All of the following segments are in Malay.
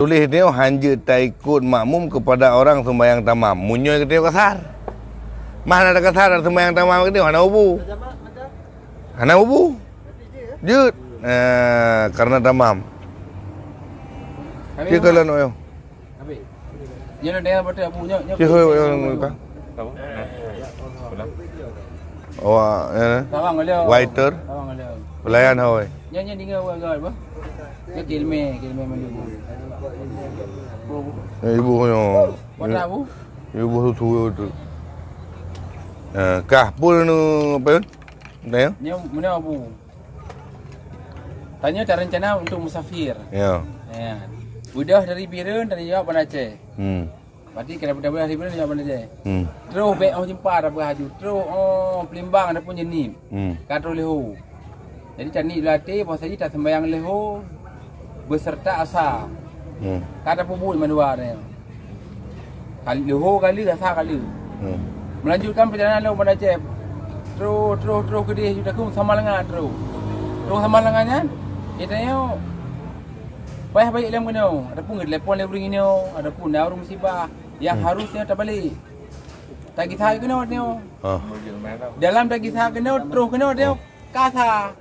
Tulis dia hanja tak ikut makmum kepada orang sembahyang tamam. Munyoy kita kasar. Mana ada kasar sembahyang tamam kita hana ubu. Hana ubu. Jut. Karena tamam. Dia kalau no yo. Dia nak dia betul abunya. Dia hoy yo ka. Oh, Tawang dia. waiter. Tawang dia. Pelayan hoy. Nyanyi dengar wagai apa? Dia kilme mandi. Ibu yo. Mana abu? Ibu tu tu. Kah pul nu apa yun? Dah. Dia mana abu? Tanya tak rencana untuk musafir. Ya. Ya. Udah dari Birun dari jawab Banda Aceh. Berarti kena dah dari Birun jawab Banda Aceh. Terus baik orang jumpa dah berhaju. Terus Pelimbang ada pun jenim. Katro leho. Jadi cani latih pas saja tak sembahyang leho beserta asa. Kata pubul mandua dia. Kali leho kali asa kali. Melanjutkan perjalanan leho Banda Aceh. Terus ke dia sudah ke sama lengan terus. Terus sama lengannya kita yo baik dalam kena. Ada pun telefon lebring ini, ada pun dah musibah yang harusnya tak balik. Tak kisah kena dia. Dalam tak kisah kena terus kena dia kasa.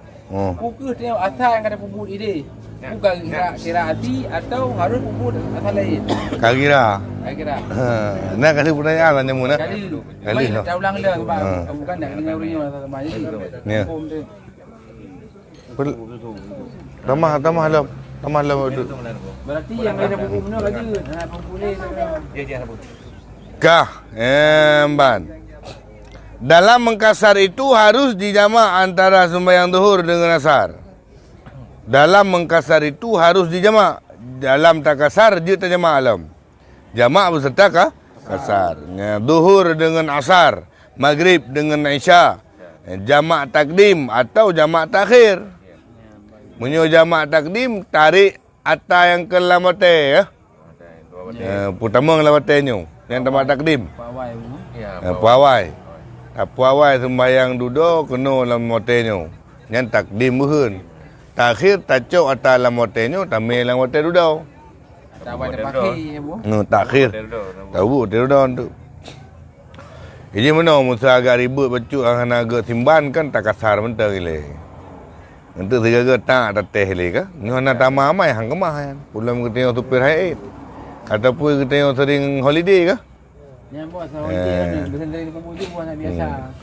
Pukul dia asal yang ada puput ini. Bukan kira hati atau harus puput asal lain. Kira. Nak kasih pertanyaan lah nyamuk nak. Kali tu. Tak ulang dah sebab bukan nak dengar urinya sama jadi. Ya. Tamah lah tu. Berarti yang ada puput mana lagi? Puput ni. Kah, ban. Dalam mengkasar itu harus dijamak antara sembahyang zuhur dengan asar. Dalam mengkasar itu harus dijamak. Dalam tak kasar je tak jamak alam. Jamak beserta kasar. Zuhur dengan asar, maghrib dengan isya. Jamak takdim atau jamak takhir. Menyo jamak takdim tarik atas yang ke lamate ya. Pertama lamatenya yang jamak takdim. Pawai. Pawai sembahyang duduk kena lamatenya. Yang takdim bukan. Takhir tacuk atas lamatenya tamil lamate duduk. Tak ada pakai bu. Takhir. Tahu duduk tu. Jadi mana musa agak ribut bacuk hang agak simban kan tak kasar mentah gile. Untuk segala tak teteh le ka. Ni hana tamah mai hang kemah kan. Pulang kita tengok supir haid. Ataupun kita tengok sering holiday ka. Yang buat holiday bersendiri di pemujung buat biasa.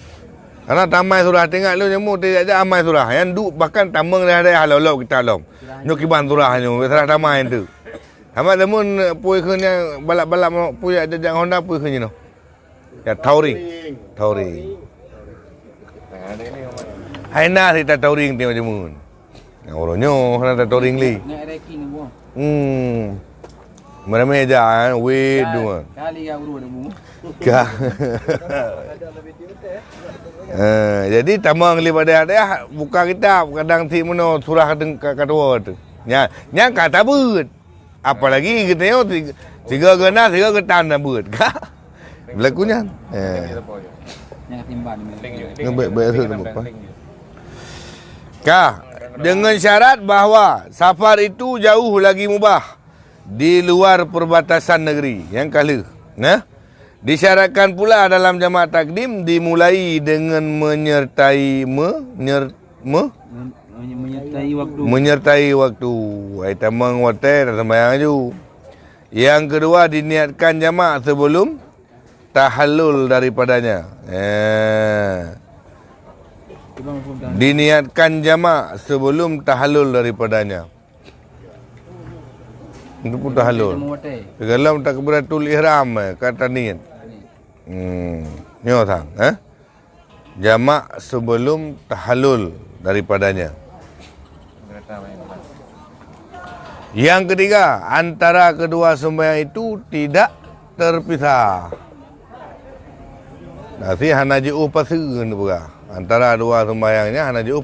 Karena tamai surah tengok lu nyemu tidak ada amai surah. Yang duk bahkan tamang dah ada halau kita lom. Nyok kiban surah nyu surah tamai tu. Hama lemun puy khenya balak-balak puy jajang Honda puy khenya no. Ya touring. Haina kita touring tengok jemun. Orangnya hana touring li. Nak ranking ni bu. Mereka aja we dua. Kali ya uru ada bu. Jadi tamang li pada ada buka kitab kadang ti mono surah kedua tu. Nya kata beut. Apalagi kita yo tiga gena tiga ketan dah beut. Berlakunya. Yang timban ni. Baik tu apa? Dengan syarat bahawa safar itu jauh lagi mubah di luar perbatasan negeri. Yang kali, disyaratkan pula dalam jamak takdim dimulai dengan menyertai waktu. Ai tamang waktu sembahyang ju. Yang kedua diniatkan jamak sebelum tahallul daripadanya. Diniatkan jamak sebelum tahallul daripadanya. Itu pun tahallul. Dalam takbiratul ihram kata niat. Nyo thang, jamak sebelum tahallul daripadanya. Yang ketiga, antara kedua sembahyang itu tidak terpisah. Nasi hana je pasun pula. Antara dua sembahyangnya hana je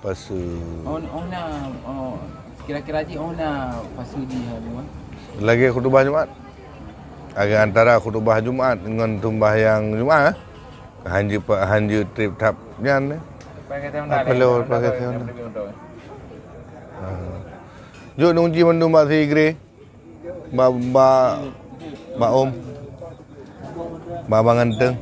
pasun. Kira-kira je pasun di haluan. Lagi khutbah Jumaat. Agak antara khutbah Jumaat dengan sembahyang Jumaat. Hanju trip tap jan. Pakai tahu. Jo nungji mandu mak si igre. Ba Om. Ba Bang Anteng.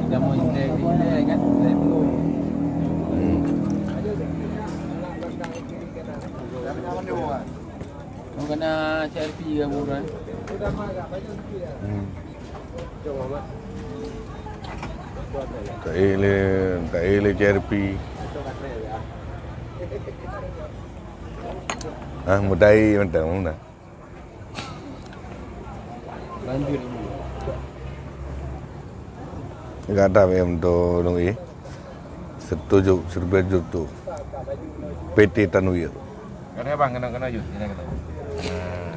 Kita mau ini kan dari dulu. Mau kena CRP ke bukan? Tak ele CRP. Mutai macam mana? Lanjut. Kata PM tu dong setuju tu PT Tanwir. Kena bang kena yut, kena.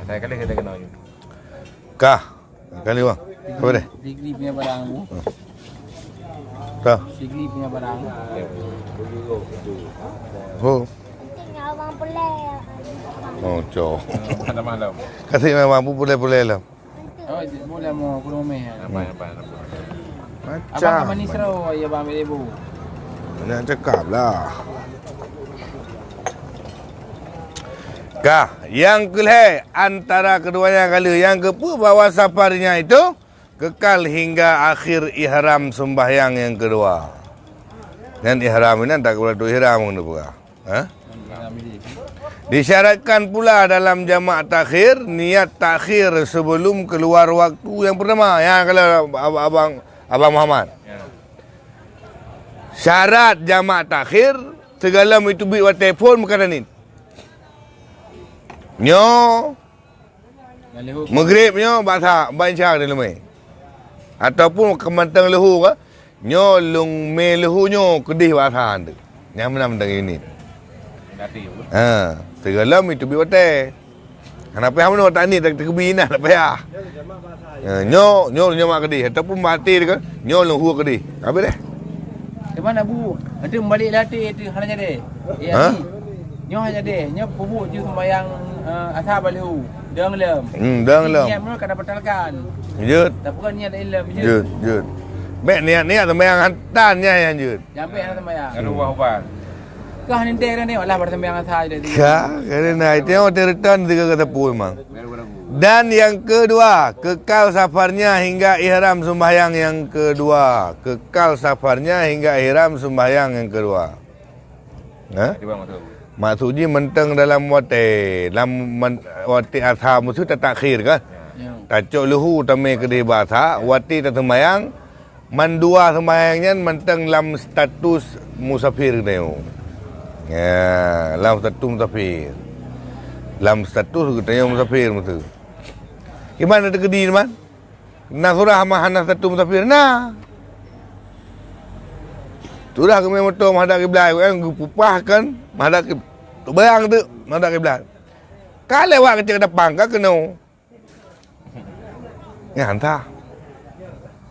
Saya kali kita kena yut. Kah? Kali bang. Apa deh? Sigli punya barang bu. Kah? Sigli punya barang. Oh. Tinggal abang pelai. Oh, cow. Malam-malam. Kasi memang boleh lah. Oh, boleh mau kurang meh. Apa? Abang manis raw ya bang ibu. Nak cakap lah. Kah, yang kelih antara keduanya kali yang kepu bahawa safarnya itu kekal hingga akhir ihram sembahyang yang kedua. Dan ihram ini tak boleh tu ihram mana pula. Disyaratkan pula dalam jamak takhir niat takhir sebelum keluar waktu yang pertama. Ya kalau abang Muhammad. Syarat jamak takhir segala itu buat telefon bukan ni. Nyo maghrib nyo bahasa baca dalam mai. Ataupun kemantang lehu ke nyo lung me lehu nyo kedih bahasa tu. Yang mana mentang ini. Segala itu buat teh. Kenapa hang tak ni tak kebina tak payah. Nyo mak kedih ataupun mati ke nyo lehu kedih. Apa deh? Di mana bu? Nanti balik latih itu hanya deh. Ya ni. Nyo hanya deh. Nyo bubu je sembahyang asal balihu. Dang lem. Dang lem. Niat mana kena batalkan. Jut. Tak bukan niat ilm je. Jut. Mek niat sembahyang hantarnya yang jut. Sampai hang sembahyang. Kalau ubah. Kau ni dek ni walah bersembahyang asal je. Ya, kerana itu yang return 3 kata pun memang. Dan yang kedua, kekal safarnya hingga ihram sembahyang yang kedua. Kekal safarnya hingga ihram sembahyang yang kedua. Maksudnya menteng dalam wate. Dalam wate asal musuh tak takhir kan? Tacuk lehu tamai kedih bahasa. Wate tak sembahyang. Mandua sembahyangnya menteng dalam status musafir ni. Ya, dalam status musafir. Dalam status katanya musafir musuh. Gimana ada kedih man? Nak surah mahana satu musafir nah. Surah kami motor menghadap kiblat kan pupah kan menghadap tu bayang tu menghadap kiblat. Kalau lewat ke depan kan kena. Ya hantar.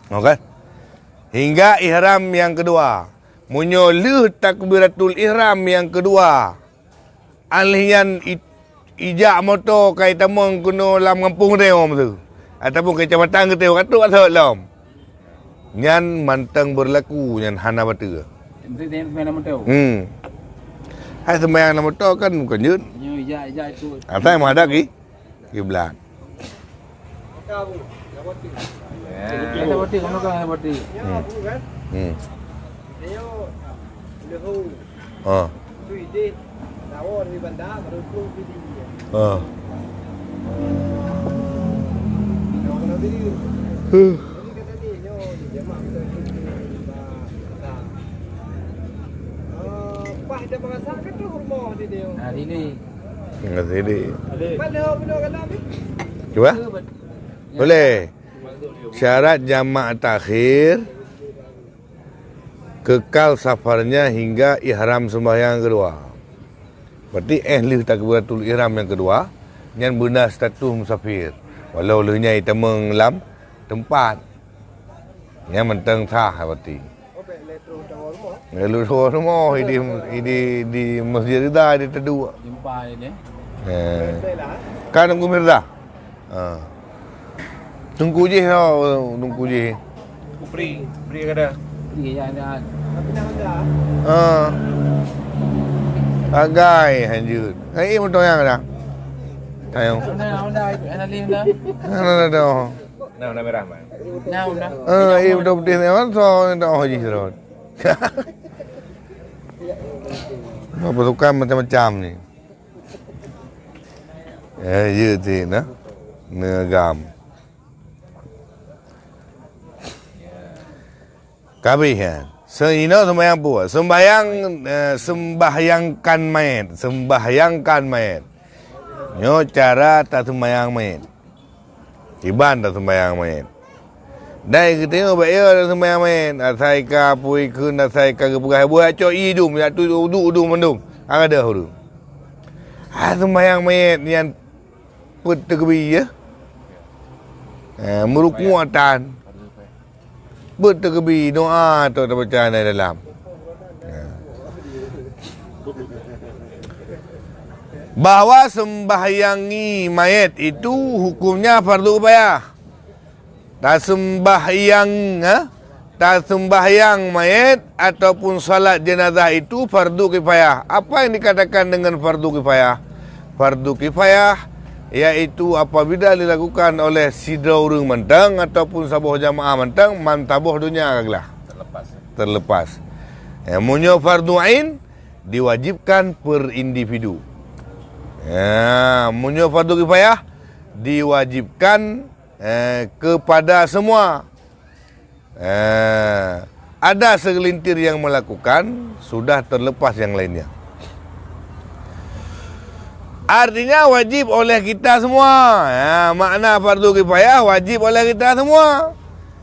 Okey. Hingga ihram yang kedua. Munyo leh takbiratul ihram yang kedua. Alian ijak motor kai tamang kuno lam kampung dia tu. Ataupun kecamatan kita katuk asal lam. Nyan mantang berlaku nyan hana batu. Mesti mana motor. Hai sembahyang nama motor kan bukan jut. Nyo ijak itu. Apa yang ada ki? Kiblat. Kita berarti kamu kan berarti. Ayo lehu tu ide lawan di bandar baru tu video. Kalau video. Ini kata ni nyo jemaah kita Pak dia merasakan tu rumah dia. Hari ni. Enggak sini. Mana benar kata ni? Cuba. Boleh. Syarat jamak takhir kekal safarnya hingga ihram sembahyang kedua. Berarti ahli takbiratul ihram yang kedua yang benar status musafir. Walau lehnya itameng lam tempat. Yang menteng sah berarti. Lalu rumah di Masjid Ridha di Tedu. Jumpa ini. Kan tunggu Mirza. Tunggu je tunggu je. Beri kada. Iya ada. Tapi nak ada. Agai hanjut. Ai betul yang dah. Tayo. Dah, analis dah. Dah. Nah merah man. Dah. Betul betul ni kan so dah haji serot. Apa tukar macam-macam ni. Ya tu nah. Negam. Kabihan. Seino sembahyang apa? Sembahyangkan mayat. Sembahyangkan mayat. Nyo cara tak sembahyang mayat. Iban tak sembahyang mayat. Dai kita tengok baik tak sembahyang mayat. Asai ka pui kun asai ka kebuah buat cok idum ya tu udu mendung. Ada huru. Sembahyang mayat yang put terkebi ya. Merukuatan. Berterkebi doa atau terbaca di dalam. Bahawa sembahyangi mayat itu hukumnya fardu kifayah. Tak sembahyang mayat ataupun salat jenazah itu fardu kifayah. Apa yang dikatakan dengan fardu kifayah? Fardu kifayah iaitu apabila dilakukan oleh sidra urang mentang ataupun sabuh jamaah mentang mantabuh dunia agaklah terlepas. Munyo fardu ain diwajibkan per individu. Munyo fardu kifayah diwajibkan kepada semua. Ada segelintir yang melakukan, sudah terlepas yang lainnya. Artinya wajib oleh kita semua. Makna fardu kifayah wajib oleh kita semua.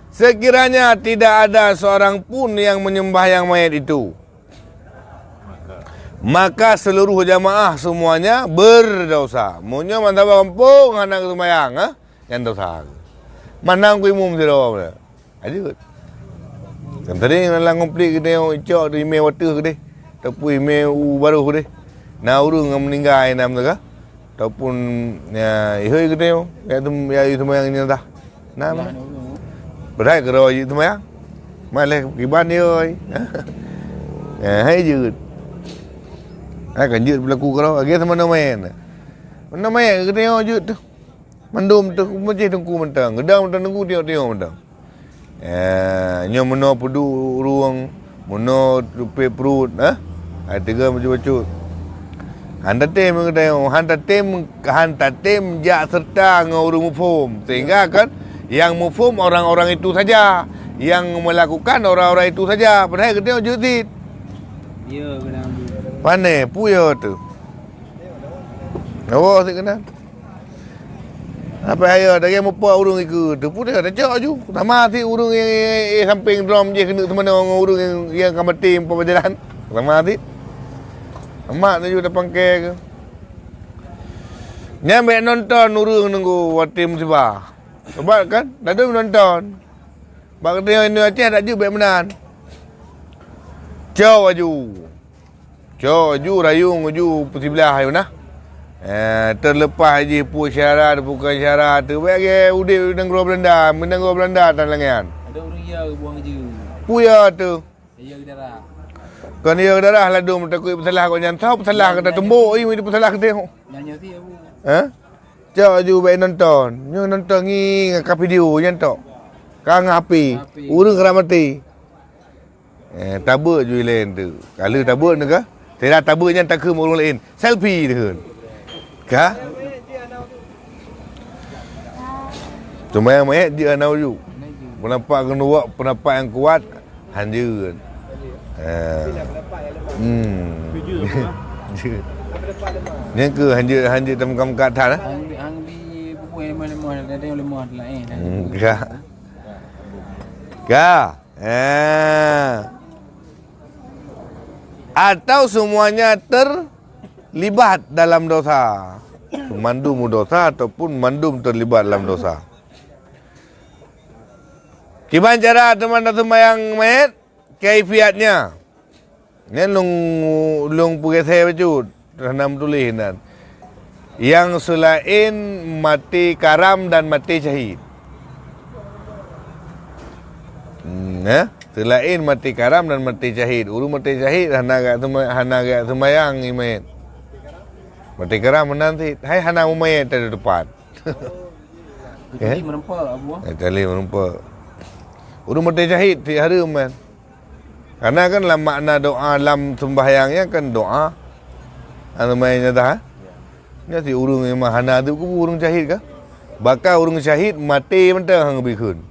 Sekiranya tidak ada seorang pun yang menyembahyang mayat itu, maka seluruh jamaah semuanya berdosa. Munyo mantap kampung anak sembahyang, yang dosa. Mana ku umum sira. Ajut. Kan tadi dalam komplit kita cok di email water ke deh. Tapi email baru ke deh. Na urang yang meninggal enam tu ke? Ataupun ya ihoi ke teu, ya itu yang ini dah. Nama. Berai ke roy itu mah. Maleh kiban dia oi. Hai jut. Kan jut berlaku ke roy, age sama main. Mana main ke teu jut tu. Mandum tu macam tungku mentang. Gedang mentang tungku tengok mentang. Nyo meno pudu ruang, meno rupe perut, tiga macam-macam. Hanta tem jak serta dengan orang mufhum. Sehingga kan yang mufhum orang-orang itu saja, yang melakukan orang-orang itu saja. Padahal kita judit. Ya, benar. Pane puyo tu. Awak sik kena. Apa ayo dah yang mupa urung ikut. Tu pun dia dah cak ju. Sama si urung yang samping drum je kena teman dengan urung yang kamar tim berjalan. Sama si. Emak tu juga pangkai ke. Nyampe nonton urung nunggu waktu musibah. Sebab kan, dah ada menonton. Bak dia ini Aceh tak juga baik menan. Cow aju rayung aju putih belah ayo nah. Terlepas je pu syarat bukan syarat tu bagi udip negara Belanda tan lengan. Ada orang ya buang je. Puya tu. Ya ke darah. Kan dia darah ladum takut bersalah kau nyantau bersalah kata tembok ini bersalah kata tengok. Nyanyi tu aku. Cak aju baik nonton. Nyo nonton ni ngakak video nyantok. Kang api. Urang kera mati. Tabuk je lain tu. Kalau tabuk ni ke? Tidak tabuknya tak ke orang lain. Selfie dia. Kah? Cuma yang mayat dia anau ju. Pendapat kena buat pendapat yang kuat hanjur. Ni ke hanjur tempat kat atas lah. Hang di buku yang lemah ada yang lemah lain. Kah? Atau semuanya terlibat dalam dosa. Mandum dosa ataupun mandum terlibat dalam dosa. Gimana cara teman-teman sembahyang mayat? Kaifiatnya. Ni long pergi saya baca tanam tulisan. Yang selain mati karam dan mati syahid. Selain mati karam dan mati syahid. Urung mati syahid hana gak semayang ni mayat. Mati karam menanti. Hai hana mayat di depan. Kecuali merempak Abu. Tali merumpa. Urung mati syahid ti harum kan. Karena kan dalam makna doa dalam sembahyangnya kan doa. Anu mainnya dah. Nya si urung memang hana tu ku urung syahid ke? Bakal urung syahid mati mentah hang bikun.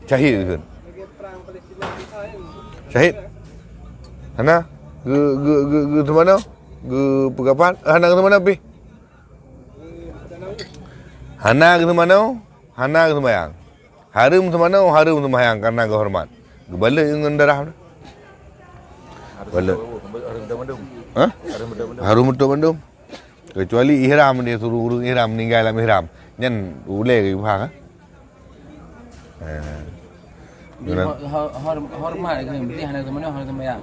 Syahid kan. Lagi perang Palestina kita kan. Syahid. Hana ge tu mana? Ge pegapan? Hana ke mana pi? Hana ke mana? Hana ke sembahyang. Harum semana? Harum sembahyang karena kehormat. Gebala dengan darah. Bala. Harum Bandung. Ha? Harum Bandung. Harum betul Bandung. Kecuali ihram dia suruh urung ihram meninggal dalam ihram. Nyan boleh ke phang ah? Hormat ke berarti hana mana hana sembahyang.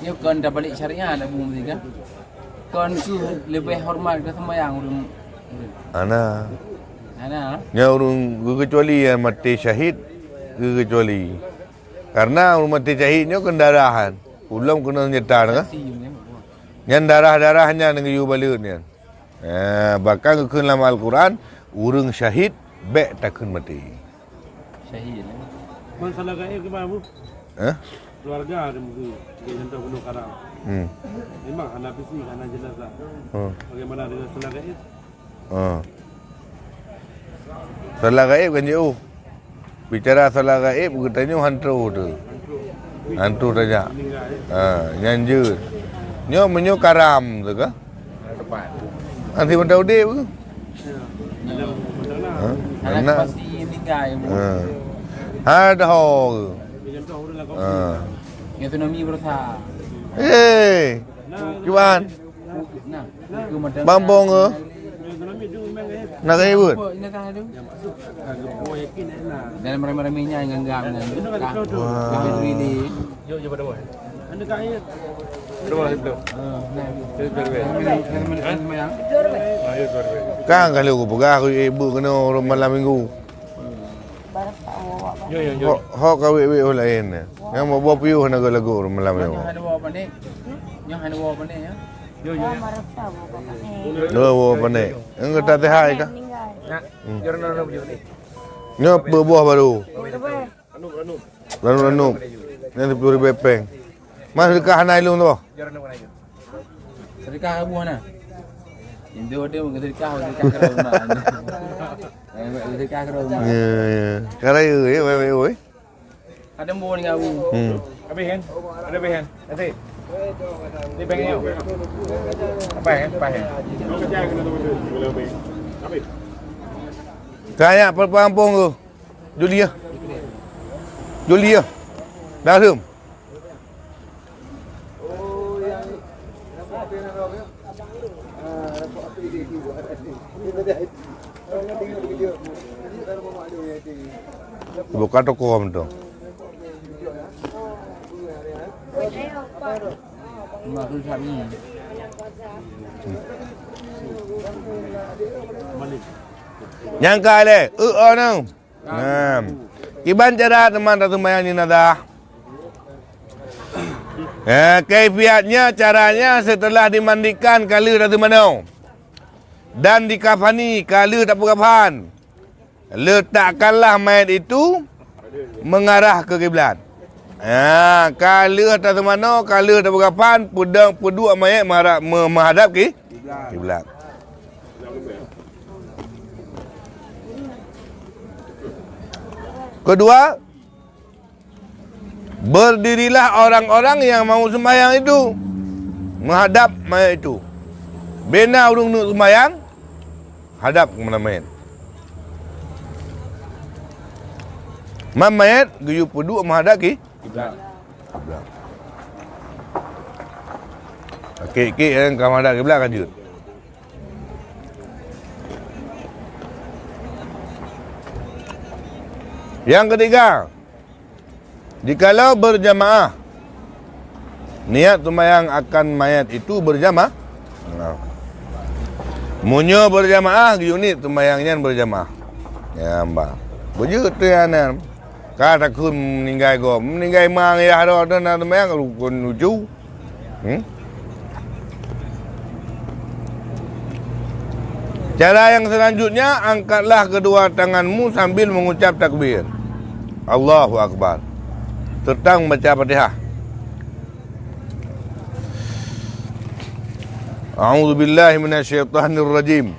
Ni kan dah balik syariah dah bung berarti kan. Kan tu lebih hormat ke sembahyang urang. Ana. Hana. Nya urung kecuali yang mati syahid kecuali. Karena urung mati syahidnya kendarahan. Ulam kena nyetar kan? Nyan darah-darahnya dengan yu balut ni. Bahkan keun dalam Al-Quran urang syahid bek takun mati. Syahid. Masalah gaib gimana Bu? Keluarga ada mungkin dia contoh bunuh karam. Memang anak fisik, anak jenazah. Bagaimana dengan salah gaib? Salah gaib kan jauh. Bicara salah gaib katanya hantu tu. Hantu saja. Nyanjut. Nyo menyo karam tu ke? Depan. Nanti benda udik ke? Hana pasti meninggal. Ada ho. Yang tsunami berasa. Cuan. Nah, aku madam. Bambong ke? Nak gaib pun? Ini tak ada. Dalam ramai-ramainya yang genggam dengan kah really. Yo pada bawah. Anda gaib. Pada bawah sebelum. Sembahyang. Ayo pada. Kan kalau aku pegah aku ibu kena malam minggu. Yo. Hok kawik lain. Yang mau buat piuh nak lagu malam minggu. Yang ada bawa pandai. Yang ada bawa pandai ya. Yo. Dua buah pandai. Engkau tak tehai ke? Nak. Jangan nak baju ni. Nyo berbuah baru. Ranu. Nanti 10,000 peng. Mas dekat hanai lu tu. Jangan nak naik. Sedekah Abu Hana. Indo dia mungkin sedekah ke rumah. Sedekah ke rumah. Ya. Karaya oi. Ada bawa dengan Abu. Habis kan? Ada habis kan? Nanti. Ni pengen yo. Apa kan? Apa kan? Kaya perpampung tu. Julia. Dah rum. Buka toko kamu tu. Makul kami. Yang kale, nang. Kiban cara teman ratu mayang ni nada. Kaifiatnya, caranya setelah dimandikan kala ratu manau dan dikafani kala tak berkafan, letakkanlah mayat itu mengarah ke kiblat. Kala ratu manau, kala tak berkafan, peduk mayat menghadap ke kiblat. Kedua, berdirilah orang-orang yang mau sembahyang itu menghadap mayat itu. Bina urung nak sembahyang, hadap ke mana mayat. Mayat geyu peduk menghadap ke Kiblat. Okey yang kau menghadap kiblat kan jut. Yang ketiga, jikalau berjamaah, niat sembahyang akan mayat itu berjamaah. Munyo berjamaah, unit sembahyangnya berjamaah. Ya, mbak. Bujut tu yang Kata kun meninggal go. Meninggal mang ya dah dan memang rukun lucu. Cara yang selanjutnya, angkatlah kedua tanganmu sambil mengucap takbir. Allahu Akbar. Serta membaca Fatihah. A'udzu billahi minasyaitonir rajim.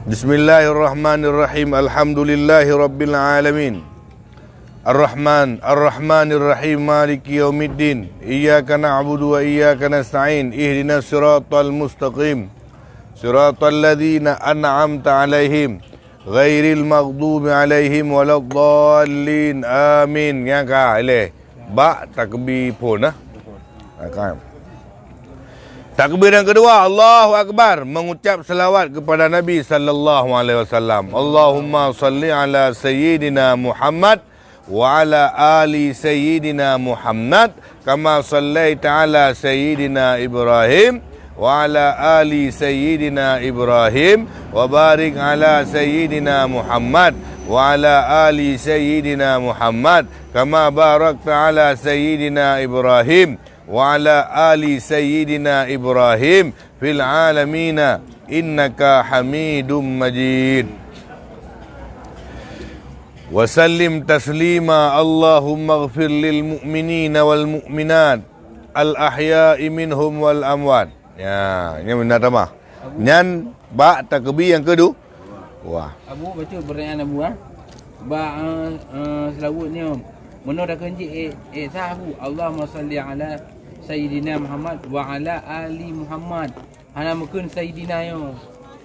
Bismillahirrahmanirrahim. Alhamdulillahi rabbil alamin. Ar-Rahmanir Rahim. Maliki yaumiddin. Iyyaka na'budu wa iyyaka nasta'in. Ihdinas siratal mustaqim. Siratal ladzina an'amta 'alaihim ghairil maghdubi 'alaihim waladdallin. Amin. Yang ka ile. Ba takbir pun nah. Kan. Takbir yang kedua, Allahu Akbar, mengucap selawat kepada Nabi sallallahu alaihi wasallam. Allahumma salli ala sayyidina Muhammad wa ala ali sayyidina Muhammad kama sallaita ala sayyidina Ibrahim wa ala ali sayyidina Ibrahim wa barik ala sayyidina Muhammad wa ala ali sayyidina Muhammad kama barakta ala sayyidina Ibrahim wa ala ali sayyidina Ibrahim fil alamin innaka Hamidum Majid. Wa sallim taslima. Allahumma ighfir lil mu'minina wal mu'minat al ahya'i minhum wal amwat. Ya, ini benar tamah. Nyan ba takbir yang kedua. Wah. Abu baca pertanyaan Abu ba selawat ni menurut kenji sahu Allahumma salli ala Sayyidina Muhammad wa ala ali Muhammad. Ana mungkin Sayyidina yo.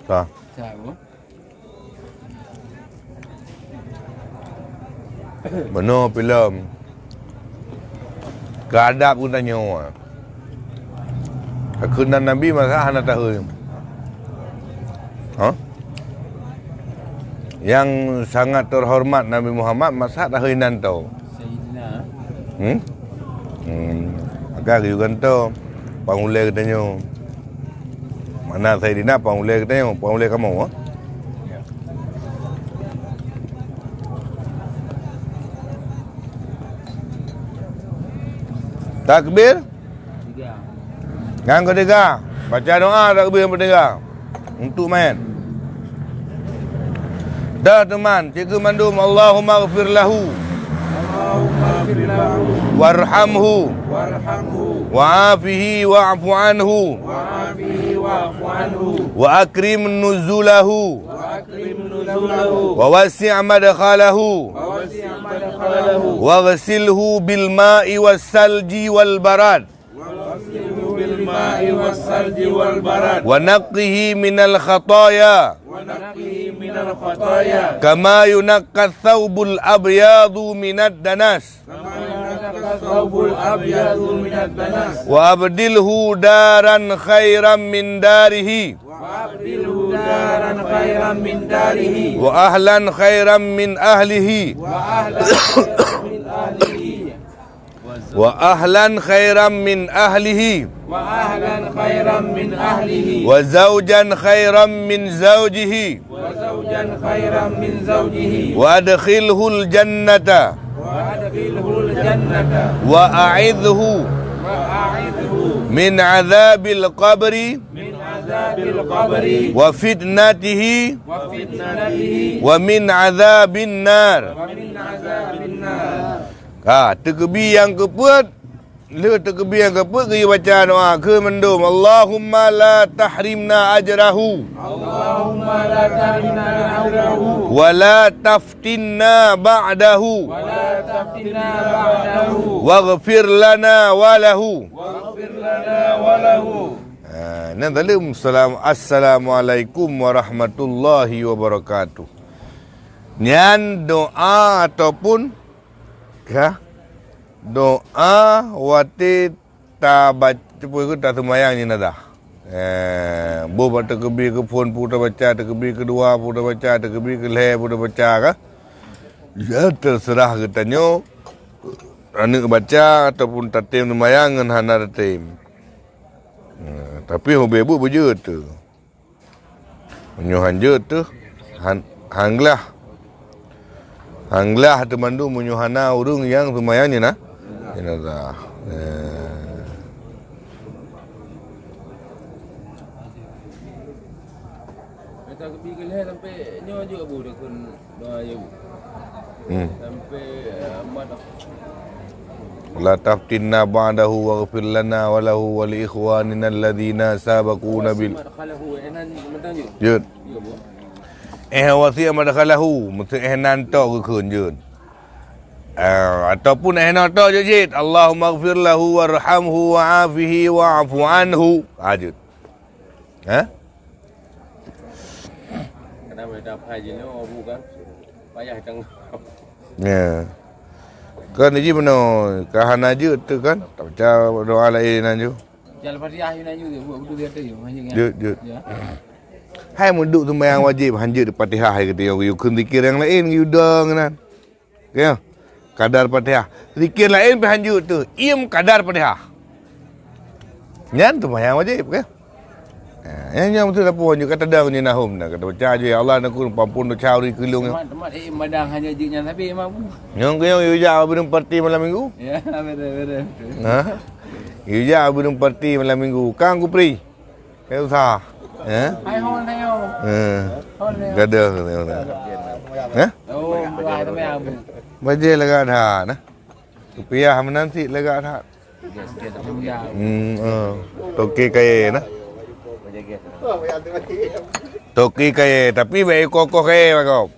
Sah. Sahu. Benar filem. Keadap pun tanya. Kekenan Nabi masa hana tahu. Yang sangat terhormat Nabi Muhammad masa tahu nanto. Sayyidina. Agak juga tu pangulai katanya. Mana Sayyidina pangulai katanya, pangulai kamu Takbir. Yang ketiga, baca doa takbir yang ketiga. Untuk main. Dah teman, cikgu mandum Allahumma ighfir lahu. Warhamhu wa'afihi wa'fu anhu wa akrim nuzulahu wa wasi' madkhalahu wa ghasilhu bil ma'i was salji wal barad wa naqqihi minal khataaya kama yunaqqa thawbul abyadu minad danas wa abdilhu daran khairan min darihi wa ahlan khairan min ahlihi wa ahlan khairan min ahlihi wa zawjan khairan min zawjihi wa adkhilhul jannata wa a'idhu min adzabil qabri wa fitnatihi wa min adzabin nar. Takbir yang keempat, takbir yang keempat kita baca doa ke mendum Allahumma la tahrimna ajrahu wa la taftinna ba'dahu waghfir lana wa lahu. Assalamualaikum warahmatullahi wabarakatuh. Nian doa ataupun doa wati ta baca pun tak semayang ni nada. Bo baca takbir ke phone pun dah baca, takbir kedua pun dah baca, takbir ke leher pun dah baca ke. Ya terserah katanya. Anak baca ataupun tatim semayang dengan hana tatim. Tapi hobi ibu berje tu. Menyuhan je tu. Hanglah. Hanglah temandu menyuhana urung yang semayangnya nah. Jenazah. Kita pergi ke leher sampai nyo je abu dekun doa you. Sampai amat La taftinna ba'dahu waghfir lana wa lahu wa li ikhwanina alladhina sabaquna bil khalahu enan mentang je. Jud. Ya bu. Wasi madkhalahu, mesti nan to ke khun jud. Ataupun nan to je jid. Allahumma ighfir lahu warhamhu wa'afihi wa'fu anhu. Jud. Kenapa dah haji ni abu kan? Payah kang. Ya. Kan ni mana kahana je tu kan. Tak baca doa lain anju. Jalan Fatihah ni aja dia buat betul dia tu. Jud. Hai munduk sembahyang wajib hanja di Fatihah kata you kun zikir yang lain you dang kan. Ya. Kadar Fatihah. Zikir lain pi hanja tu. Iam kadar Fatihah. Nyan tu sembahyang wajib ke? Yang betul apa hanja kata dah ni nahum dah kata baca je ya Allah nak kun pampun do cau di kelung. Temat madang hanya jenya tapi emang bu. Yang you ja belum parti malam minggu. Ya, betul. You ja belum parti malam minggu. Kang ku pri. Kau usah. Hai hon hai hon. Gadah. Oh, doa tu memang bu. Baje lega dah nah. Rupiah menanti lega dah. Sikit tak mudah. Toki kaya nah. Toki kaya tapi baik kokoh kaya kau.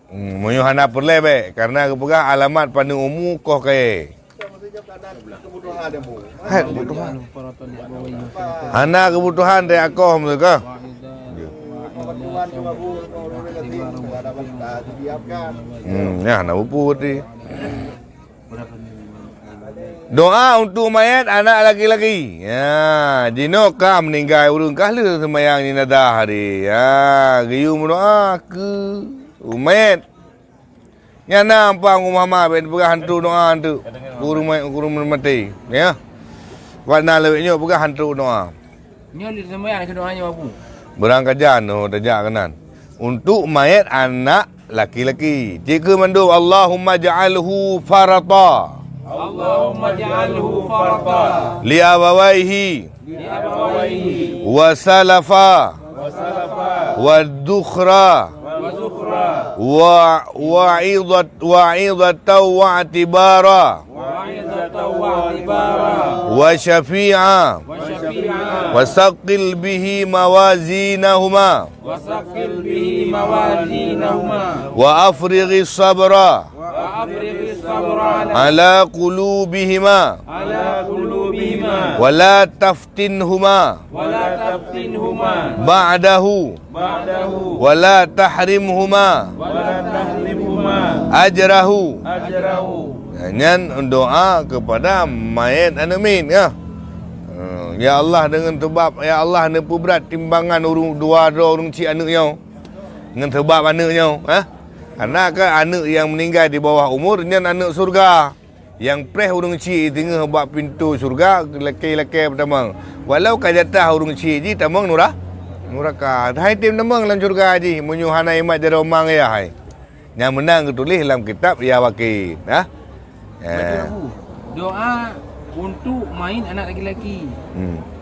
Munyo hana perle be karena kepegang alamat pada umum koh kaya. Hai kebutuhan. Hana kebutuhan dari aku betul ke? Ya nak uput ni. Doa untuk mayat anak laki-laki. Ya, jino ka meninggal urang kahla sembayang ni nadah hari. Ya, giyu doa ke mayat. Ya nampak Muhammad ben pegah hantu doa tu. Kurung mati. Ya. Warna leweknya pegah hantu doa. Nyo li sembahyang ke doanya apa? Berang kajan dajak kanan. Untuk mayat anak laki-laki. Jika mandu Allahumma ja'alhu farata. Allahumma ja'alhu farata Li abawaihi wa salafa wa dukhra wa'idatan wa'tibara wa syafi'a wa saqil bihi mawazinahuma wa afrighi sabra ala qulubihima wa la taftinhuma ba'dahu wa la tahrimhuma ajrahu. Nyan doa kepada mayat anamin ya. Ya Allah dengan sebab ya Allah nepu berat timbangan urung dua urung cik anaknya. Dengan sebab anaknya Karena kan anak yang meninggal di bawah umur nyan anak surga. Yang preh urung cik tengah buat pintu surga laki-laki pertama. Walau kajatah urung cik ji tamang nuraka. Hai tim tamang dalam surga ji menyuhana imat jara omang ya hai. Yang menang ketulis dalam kitab ya wakil. Doa untuk main anak lelaki.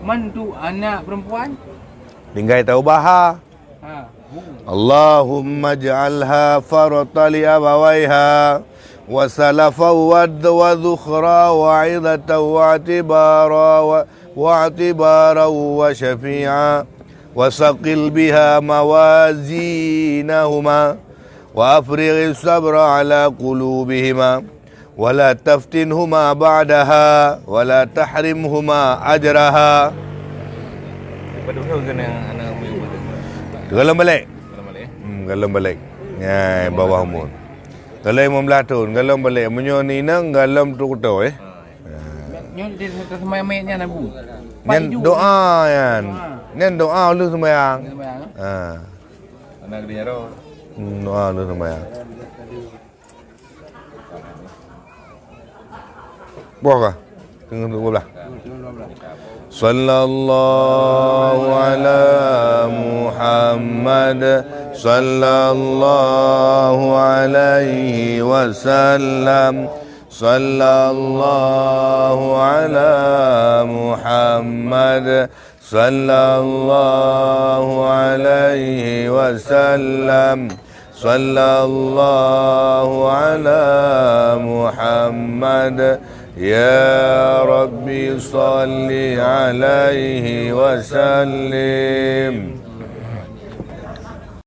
Man tu anak perempuan? Tinggal tahu bahar. Allahumma ja'alha farata li abawaiha wa salafa wa dhukhra wa 'idatan wa i'tibara wa syafi'a wa saqil biha mawazinahuma wa afrighi sabra ala qulubihima wa la taftinhuma ba'daha wa la tahrimhuma ajraha. Padahal kena anak Galam balik. Galam balik. Ya, bawah umur. Kalau 15 tahun, galam balik. Menyo ni nang galam tu kuto Nyo dia sembahyang mayatnya nabu. Nyan doa yan. Nyan doa lu sembahyang. anak dia ro. Doa lu sembahyang. Buah tengah dulu belah. Sallallahu ala Muhammad sallallahu alaihi wasallam, sallallahu ala Muhammad, sallallahu alaihi wasallam, sallallahu ala Muhammad. Ya Rabbi salli alaihi wasallim.